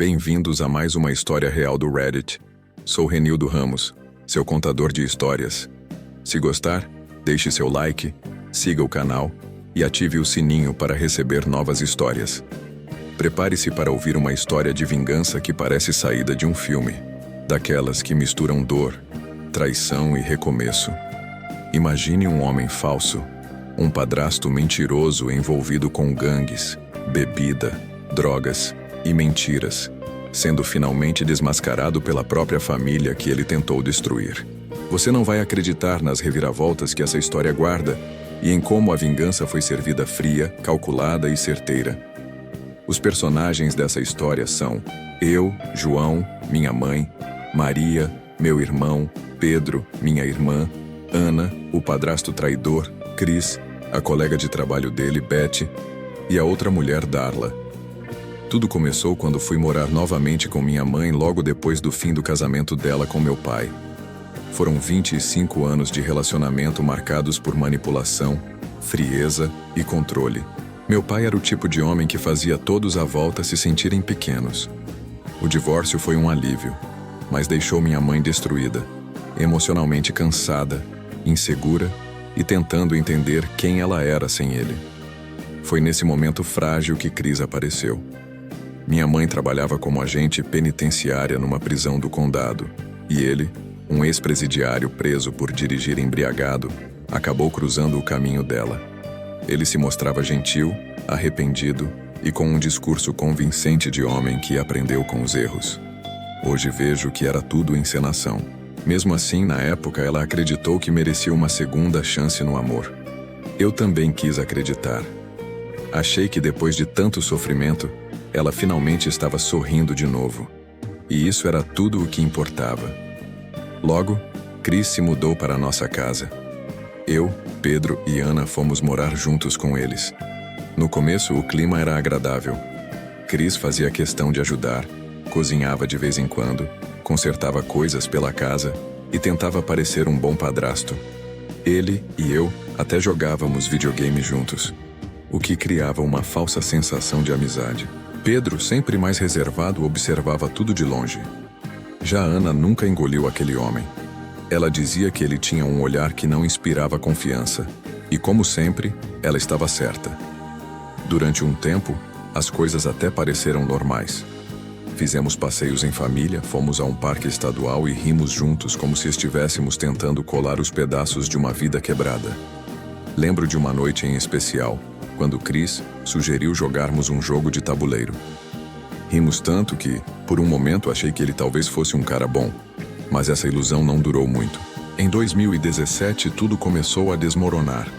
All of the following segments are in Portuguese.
Bem-vindos a mais uma história real do Reddit. Sou Renildo Ramos, seu contador de histórias. Se gostar, deixe seu like, siga o canal e ative o sininho para receber novas histórias. Prepare-se para ouvir uma história de vingança que parece saída de um filme, daquelas que misturam dor, traição e recomeço. Imagine um homem falso, um padrasto mentiroso envolvido com gangues, bebida, drogas e mentiras, sendo finalmente desmascarado pela própria família que ele tentou destruir. Você não vai acreditar nas reviravoltas que essa história guarda e em como a vingança foi servida fria, calculada e certeira. Os personagens dessa história são eu, João, minha mãe, Maria, meu irmão, Pedro, minha irmã, Ana, o padrasto traidor, Cris, a colega de trabalho dele, Beth, e a outra mulher, Darla. Tudo começou quando fui morar novamente com minha mãe logo depois do fim do casamento dela com meu pai. Foram 25 anos de relacionamento marcados por manipulação, frieza e controle. Meu pai era o tipo de homem que fazia todos à volta se sentirem pequenos. O divórcio foi um alívio, mas deixou minha mãe destruída, emocionalmente cansada, insegura e tentando entender quem ela era sem ele. Foi nesse momento frágil que Cris apareceu. Minha mãe trabalhava como agente penitenciária numa prisão do condado, e ele, um ex-presidiário preso por dirigir embriagado, acabou cruzando o caminho dela. Ele se mostrava gentil, arrependido e com um discurso convincente de homem que aprendeu com os erros. Hoje vejo que era tudo encenação. Mesmo assim, na época, ela acreditou que merecia uma segunda chance no amor. Eu também quis acreditar. Achei que depois de tanto sofrimento, ela finalmente estava sorrindo de novo. E isso era tudo o que importava. Logo, Cris se mudou para a nossa casa. Eu, Pedro e Ana fomos morar juntos com eles. No começo, o clima era agradável. Cris fazia questão de ajudar, cozinhava de vez em quando, consertava coisas pela casa e tentava parecer um bom padrasto. Ele e eu até jogávamos videogame juntos, o que criava uma falsa sensação de amizade. Pedro, sempre mais reservado, observava tudo de longe. Já Ana nunca engoliu aquele homem. Ela dizia que ele tinha um olhar que não inspirava confiança, e como sempre, ela estava certa. Durante um tempo, as coisas até pareceram normais. Fizemos passeios em família, fomos a um parque estadual e rimos juntos como se estivéssemos tentando colar os pedaços de uma vida quebrada. Lembro de uma noite em especial, quando Cris sugeriu jogarmos um jogo de tabuleiro. Rimos tanto que, por um momento, achei que ele talvez fosse um cara bom, mas essa ilusão não durou muito. Em 2017, tudo começou a desmoronar.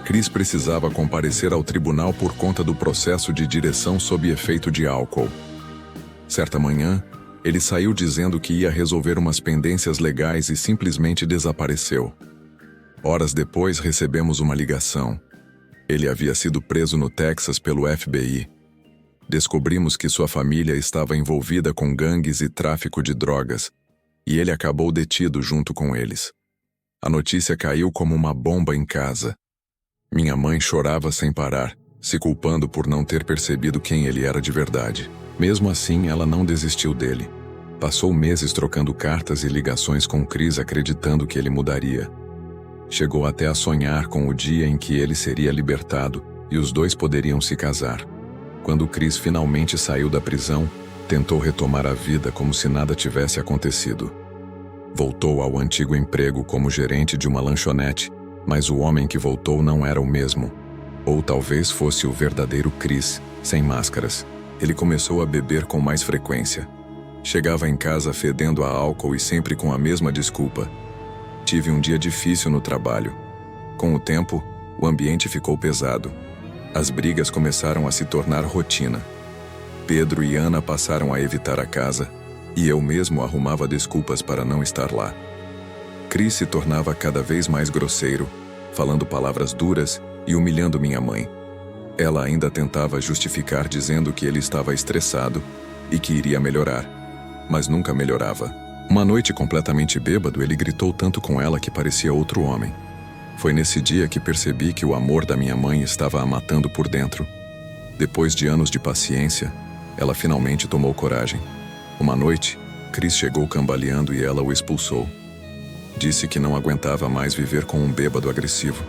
Cris precisava comparecer ao tribunal por conta do processo de direção sob efeito de álcool. Certa manhã, ele saiu dizendo que ia resolver umas pendências legais e simplesmente desapareceu. Horas depois, recebemos uma ligação. Ele havia sido preso no Texas pelo FBI. Descobrimos que sua família estava envolvida com gangues e tráfico de drogas, e ele acabou detido junto com eles. A notícia caiu como uma bomba em casa. Minha mãe chorava sem parar, se culpando por não ter percebido quem ele era de verdade. Mesmo assim, ela não desistiu dele. Passou meses trocando cartas e ligações com Cris, acreditando que ele mudaria. Chegou até a sonhar com o dia em que ele seria libertado e os dois poderiam se casar. Quando Cris finalmente saiu da prisão, tentou retomar a vida como se nada tivesse acontecido. Voltou ao antigo emprego como gerente de uma lanchonete, mas o homem que voltou não era o mesmo. Ou talvez fosse o verdadeiro Cris, sem máscaras. Ele começou a beber com mais frequência. Chegava em casa fedendo a álcool e sempre com a mesma desculpa. Tive um dia difícil no trabalho. Com o tempo, o ambiente ficou pesado. As brigas começaram a se tornar rotina. Pedro e Ana passaram a evitar a casa, e eu mesmo arrumava desculpas para não estar lá. Cris se tornava cada vez mais grosseiro, falando palavras duras e humilhando minha mãe. Ela ainda tentava justificar dizendo que ele estava estressado e que iria melhorar, mas nunca melhorava. Uma noite completamente bêbado, ele gritou tanto com ela que parecia outro homem. Foi nesse dia que percebi que o amor da minha mãe estava a matando por dentro. Depois de anos de paciência, Ela finalmente tomou coragem. Uma noite, Chris chegou cambaleando e ela o expulsou. Disse que não aguentava mais viver com um bêbado agressivo.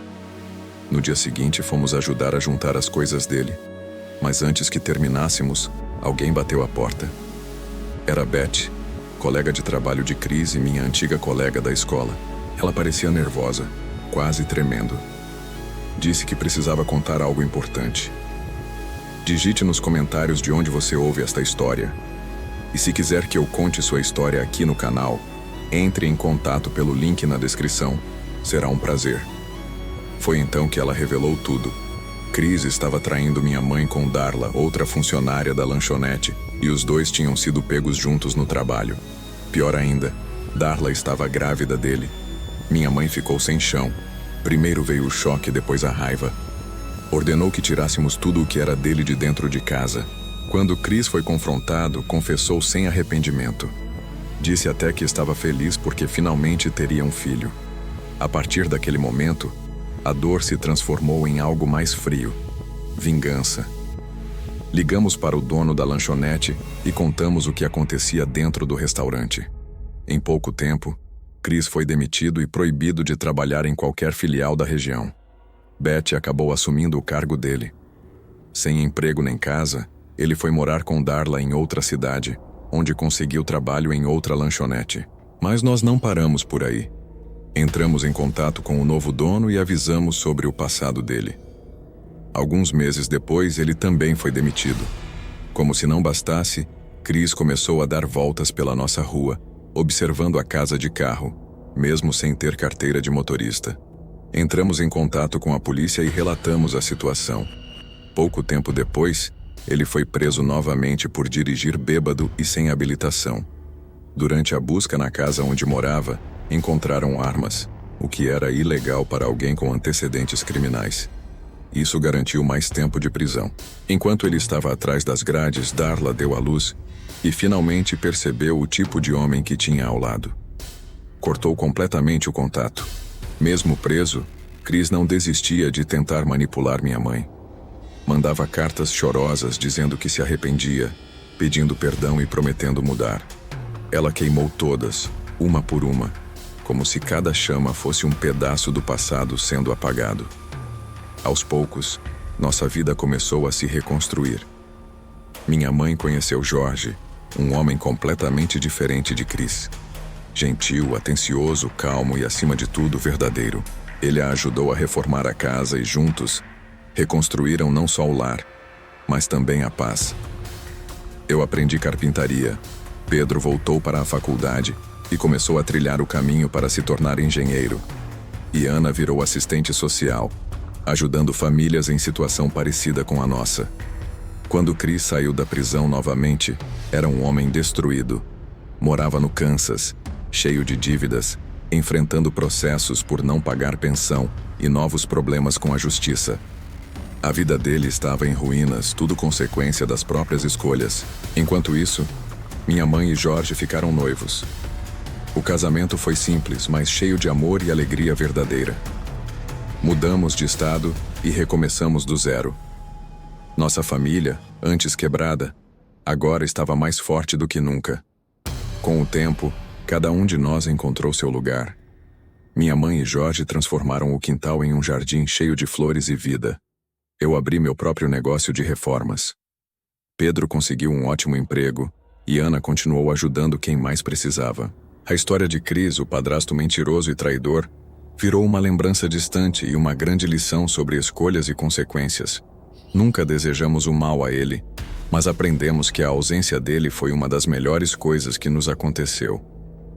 No dia seguinte, fomos ajudar a juntar as coisas dele. Mas antes que terminássemos, alguém bateu à porta. Era Beth, colega de trabalho de Chris e minha antiga colega da escola. Ela parecia nervosa, quase tremendo. Disse que precisava contar algo importante. Digite nos comentários de onde você ouve esta história. E se quiser que eu conte sua história aqui no canal, entre em contato pelo link na descrição. Será um prazer. Foi então que ela revelou tudo. Chris estava traindo minha mãe com Darla, outra funcionária da lanchonete, e os dois tinham sido pegos juntos no trabalho. Pior ainda, Darla estava grávida dele. Minha mãe ficou sem chão. Primeiro veio o choque, depois a raiva. Ordenou que tirássemos tudo o que era dele de dentro de casa. Quando Chris foi confrontado, confessou sem arrependimento. Disse até que estava feliz porque finalmente teria um filho. A partir daquele momento, a dor se transformou em algo mais frio. Vingança. Ligamos para o dono da lanchonete e contamos o que acontecia dentro do restaurante. Em pouco tempo, Chris foi demitido e proibido de trabalhar em qualquer filial da região. Beth acabou assumindo o cargo dele. Sem emprego nem casa, ele foi morar com Darla em outra cidade, onde conseguiu trabalho em outra lanchonete. Mas nós não paramos por aí. Entramos em contato com o novo dono e avisamos sobre o passado dele. Alguns meses depois, ele também foi demitido. Como se não bastasse, Chris começou a dar voltas pela nossa rua, observando a casa de carro, mesmo sem ter carteira de motorista. Entramos em contato com a polícia e relatamos a situação. Pouco tempo depois, ele foi preso novamente por dirigir bêbado e sem habilitação. Durante a busca na casa onde morava, encontraram armas, o que era ilegal para alguém com antecedentes criminais. Isso garantiu mais tempo de prisão. Enquanto ele estava atrás das grades, Darla deu à luz e finalmente percebeu o tipo de homem que tinha ao lado. Cortou completamente o contato. Mesmo preso, Chris não desistia de tentar manipular minha mãe. Mandava cartas chorosas dizendo que se arrependia, pedindo perdão e prometendo mudar. Ela queimou todas, uma por uma, como se cada chama fosse um pedaço do passado sendo apagado. Aos poucos, nossa vida começou a se reconstruir. Minha mãe conheceu Jorge, um homem completamente diferente de Chris. Gentil, atencioso, calmo e, acima de tudo, verdadeiro. Ele a ajudou a reformar a casa e, juntos, reconstruíram não só o lar, mas também a paz. Eu aprendi carpintaria. Pedro voltou para a faculdade e começou a trilhar o caminho para se tornar engenheiro. E Ana virou assistente social, ajudando famílias em situação parecida com a nossa. Quando Chris saiu da prisão novamente, era um homem destruído. Morava no Kansas, cheio de dívidas, enfrentando processos por não pagar pensão e novos problemas com a justiça. A vida dele estava em ruínas, tudo consequência das próprias escolhas. Enquanto isso, minha mãe e Jorge ficaram noivos. O casamento foi simples, mas cheio de amor e alegria verdadeira. Mudamos de estado e recomeçamos do zero. Nossa família, antes quebrada, agora estava mais forte do que nunca. Com o tempo, cada um de nós encontrou seu lugar. Minha mãe e Jorge transformaram o quintal em um jardim cheio de flores e vida. Eu abri meu próprio negócio de reformas. Pedro conseguiu um ótimo emprego e Ana continuou ajudando quem mais precisava. A história de Chris, o padrasto mentiroso e traidor, virou uma lembrança distante e uma grande lição sobre escolhas e consequências. Nunca desejamos o mal a ele, mas aprendemos que a ausência dele foi uma das melhores coisas que nos aconteceu.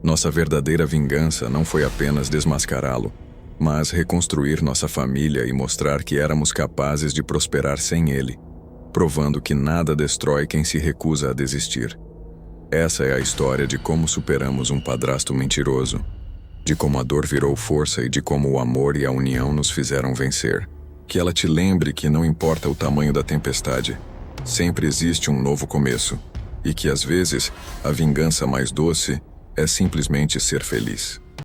Nossa verdadeira vingança não foi apenas desmascará-lo, mas reconstruir nossa família e mostrar que éramos capazes de prosperar sem ele, provando que nada destrói quem se recusa a desistir. Essa é a história de como superamos um padrasto mentiroso, de como a dor virou força e de como o amor e a união nos fizeram vencer. Que ela te lembre que não importa o tamanho da tempestade, sempre existe um novo começo, e que às vezes a vingança mais doce é simplesmente ser feliz.